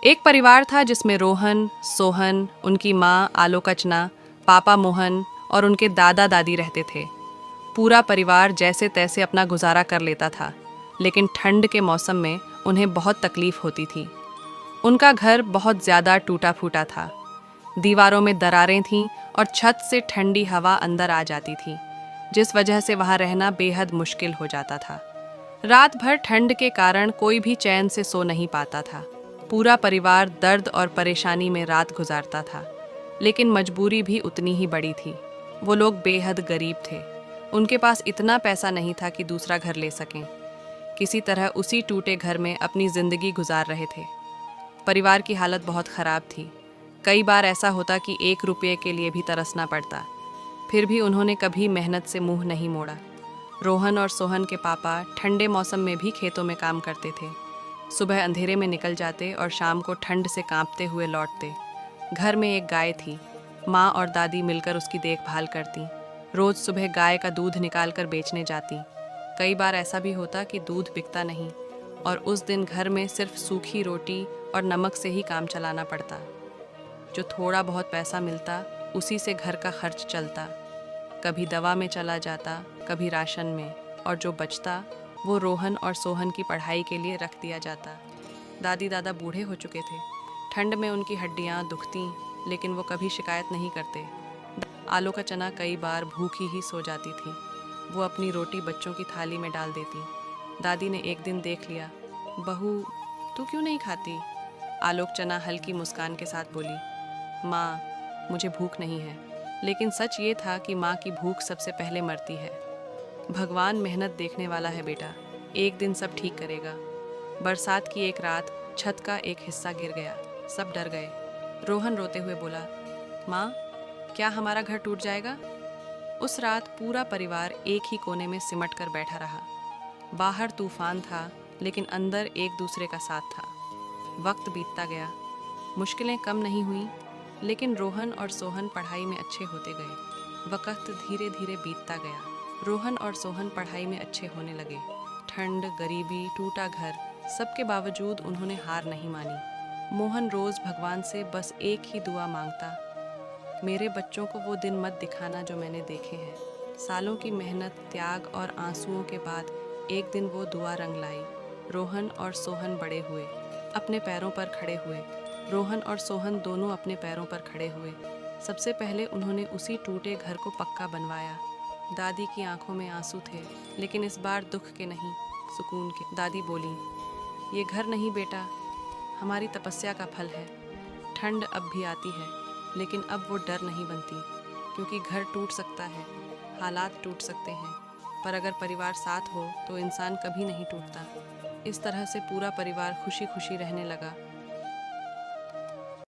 एक परिवार था जिसमें रोहन, सोहन, उनकी माँ आलोकचना, पापा मोहन और उनके दादा दादी रहते थे। पूरा परिवार जैसे तैसे अपना गुजारा कर लेता था, लेकिन ठंड के मौसम में उन्हें बहुत तकलीफ होती थी। उनका घर बहुत ज़्यादा टूटा फूटा था। दीवारों में दरारें थीं और छत से ठंडी हवा अंदर आ जाती थी, जिस वजह से वहाँ रहना बेहद मुश्किल हो जाता था। रात भर ठंड के कारण कोई भी चैन से सो नहीं पाता था। पूरा परिवार दर्द और परेशानी में रात गुजारता था, लेकिन मजबूरी भी उतनी ही बड़ी थी। वो लोग बेहद गरीब थे। उनके पास इतना पैसा नहीं था कि दूसरा घर ले सकें। किसी तरह उसी टूटे घर में अपनी ज़िंदगी गुजार रहे थे। परिवार की हालत बहुत ख़राब थी। कई बार ऐसा होता कि 1 रुपये के लिए भी तरसना पड़ता। फिर भी उन्होंने कभी मेहनत से मुंह नहीं मोड़ा। रोहन और सोहन के पापा ठंडे मौसम में भी खेतों में काम करते थे। सुबह अंधेरे में निकल जाते और शाम को ठंड से कांपते हुए लौटते। घर में एक गाय थी। माँ और दादी मिलकर उसकी देखभाल करती। रोज़ सुबह गाय का दूध निकाल कर बेचने जाती। कई बार ऐसा भी होता कि दूध बिकता नहीं और उस दिन घर में सिर्फ सूखी रोटी और नमक से ही काम चलाना पड़ता। जो थोड़ा बहुत पैसा मिलता उसी से घर का खर्च चलता। कभी दवा में चला जाता, कभी राशन में, और जो बचता वो रोहन और सोहन की पढ़ाई के लिए रख दिया जाता। दादी दादा बूढ़े हो चुके थे। ठंड में उनकी हड्डियाँ दुखतीं, लेकिन वो कभी शिकायत नहीं करते। आलोकचना कई बार भूखी ही सो जाती थी। वो अपनी रोटी बच्चों की थाली में डाल देती। दादी ने एक दिन देख लिया। बहू, तू क्यों नहीं खाती? आलोकचना हल्की मुस्कान के साथ बोली, माँ, मुझे भूख नहीं है। लेकिन सच ये था कि माँ की भूख सबसे पहले मरती है। भगवान मेहनत देखने वाला है बेटा, एक दिन सब ठीक करेगा। बरसात की एक रात छत का एक हिस्सा गिर गया। सब डर गए। रोहन रोते हुए बोला, माँ, क्या हमारा घर टूट जाएगा? उस रात पूरा परिवार एक ही कोने में सिमट कर बैठा रहा। बाहर तूफान था, लेकिन अंदर एक दूसरे का साथ था। वक्त बीतता गया, मुश्किलें कम नहीं हुईं, लेकिन रोहन और सोहन पढ़ाई में अच्छे होते गए। वक्त धीरे धीरे बीतता गया। रोहन और सोहन पढ़ाई में अच्छे होने लगे। ठंड, गरीबी, टूटा घर, सबके बावजूद उन्होंने हार नहीं मानी। मोहन रोज़ भगवान से बस एक ही दुआ मांगता, मेरे बच्चों को वो दिन मत दिखाना जो मैंने देखे हैं। सालों की मेहनत, त्याग और आंसुओं के बाद एक दिन वो दुआ रंग लाई। रोहन और सोहन बड़े हुए, अपने पैरों पर खड़े हुए। रोहन और सोहन दोनों अपने पैरों पर खड़े हुए। सबसे पहले उन्होंने उसी टूटे घर को पक्का बनवाया। दादी की आंखों में आंसू थे, लेकिन इस बार दुख के नहीं, सुकून के। दादी बोली, ये घर नहीं बेटा, हमारी तपस्या का फल है। ठंड अब भी आती है, लेकिन अब वो डर नहीं बनती, क्योंकि घर टूट सकता है, हालात टूट सकते हैं, पर अगर परिवार साथ हो तो इंसान कभी नहीं टूटता। इस तरह से पूरा परिवार खुशी खुशी रहने लगा।